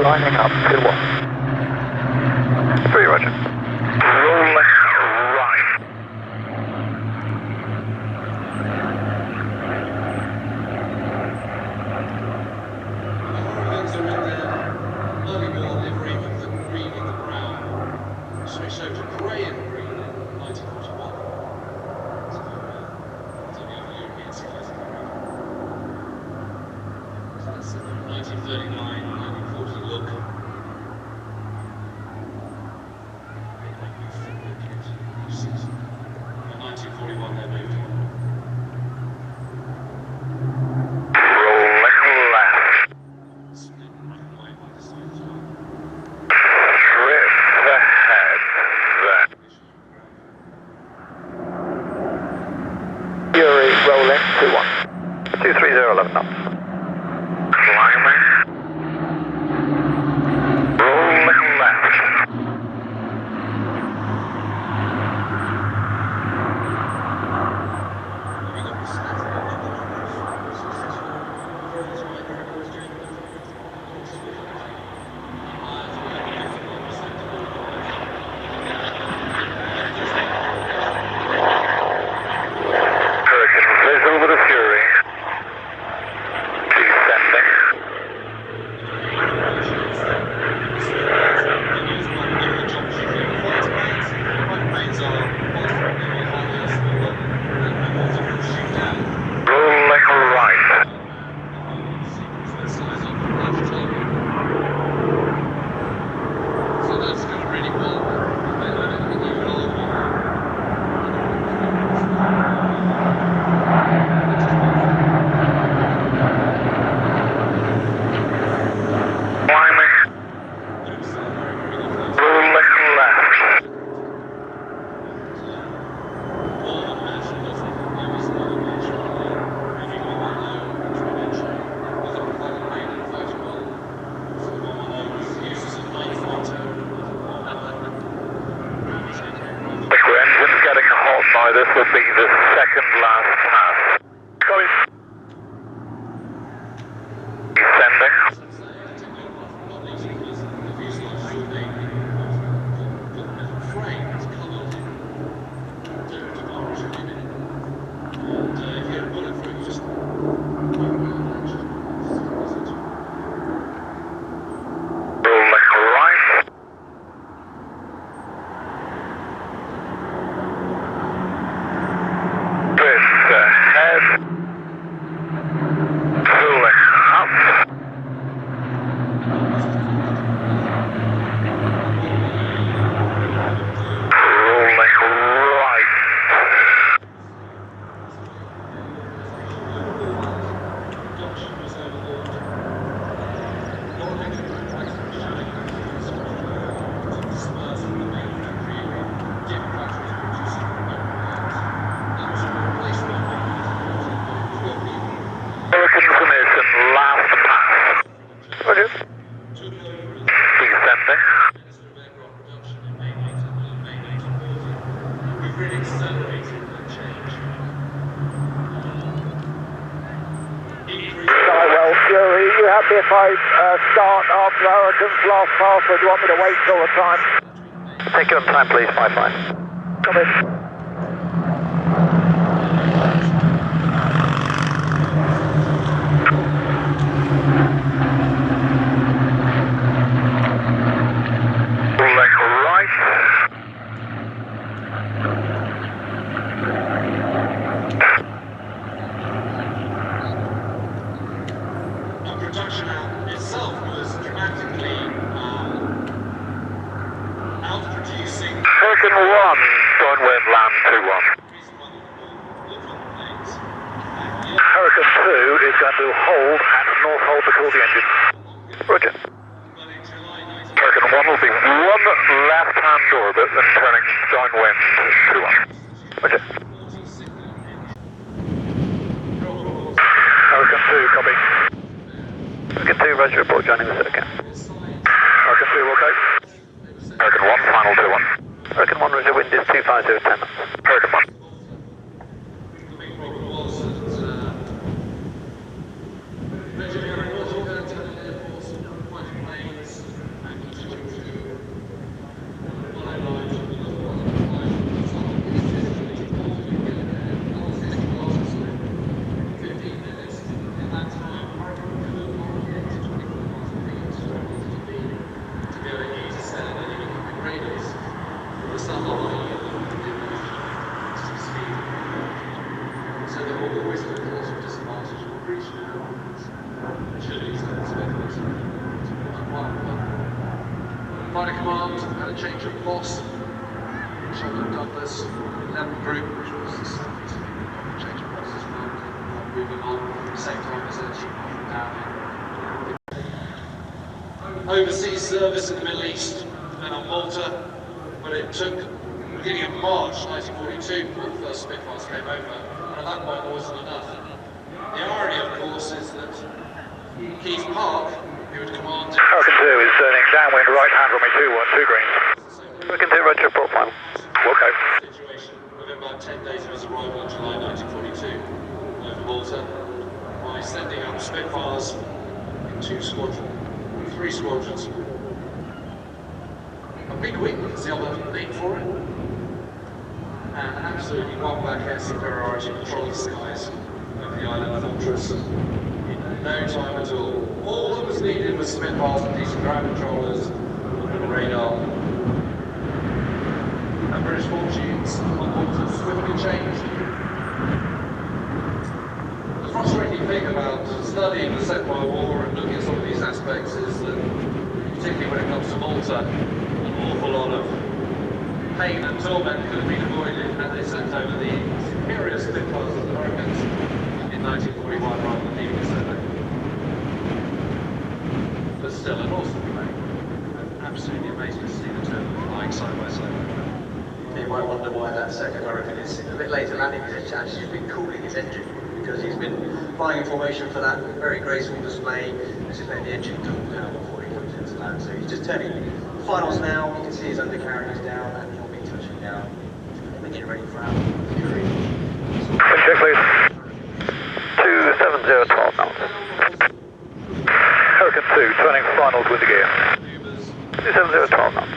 lining up to 1. 3, roger. Roll left, right. Early ball livery with the green and the brown. Switched over to grey and green in 1941. So, it's only over European cities. So that's 1939, 1940 look. 1941 they moved on. Rolling, 2-1. 230, 11 knots. Climbing. Rolling left. this will be the second last pass. Copy. Descending. Sywell, Fury, you happy if I start after Hurricane's last pass, or do you want me to wait till the time? Take your time, please, fine. Come in. Production itself was dramatically outproducing Hurricane 1, downwind land 2-1. Hurricane 2 is going to hold at north hold to cool the engine. Roger. Hurricane 1 will be one left-hand orbit and turning downwind 2-1. Roger. Hurricane 2, copy. Hurricane 2, Roger, report joining the circuit. Hurricane 2, okay. Hurricane 1, final 2-1. Hurricane 1, Roger, wind is 250, 10 knots. Hurricane 1. the big problem was that engineering was all going to the airports and quite planes and continuing to line lines and Flight Command had a change of boss. Sheldon Douglas, 11 group, which was the southeast change of boss as well. Moving on at the same time as down. Overseas service in the Middle East and on Malta, but it took the beginning of March 1942 before the first Spitfires came over, and at that point there wasn't enough. The irony, of course, is that Keith Park, who had commanded Hurricane 2 is turning downwind right hand runway 21, 2 green. Hurricane 2, Roger, report final. Okay. situation within about 10 days of his arrival in July 1942 over Malta by sending up Spitfires in 3 squadrons. A big wing is the other name for it, and absolutely one black air superiority patrolling the skies over the island fortress in no time at all. All that was needed was Spitfires and decent ground controllers and a radar. And British fortunes on Malta swiftly changed. The frustrating thing about studying the Second World War and looking at some of these aspects is that, particularly when it comes to Malta, an awful lot of pain and torment could have been avoided had they sent over the superior Spitfires of the Americans in 1941 rather than leaving us there. But still an awesome plane. I'm absolutely amazed to see the two of them flying side by side. You might wonder why that second Hurricane is a bit later landing position. Actually, he's been cooling his engine because he's been flying in formation for that very graceful display. He's just letting the engine cool down before he comes into land. So he's just turning finals now. You can see his undercarriage is down and he'll be touching down. engine ready for our Fury. Wind check, please. 270, 12 knots. Hurricane 2, turning finals with the gear. 270, 12 knots.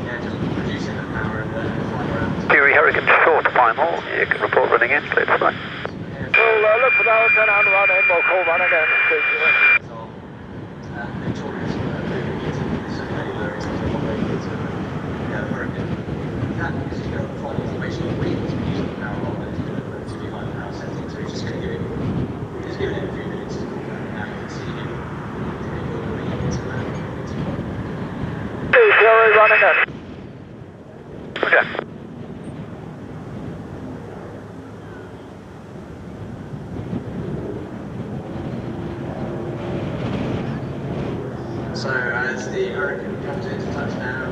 Yeah, just reducing the power and flying around. Fury Hurricane short final. You can report running in, please. Fine. We'll look for the Hurricane and run in. We'll call run again. Victoria's so many learnings of what they did to Hurricane. That is to go and find information on wheels and using the power on it to a relatively high power setting. So he's just going to give him, he's giving him a few minutes to cool down. Now you can see him moving into that. Fury running in. Okay. So as the Hurricane comes into touch now,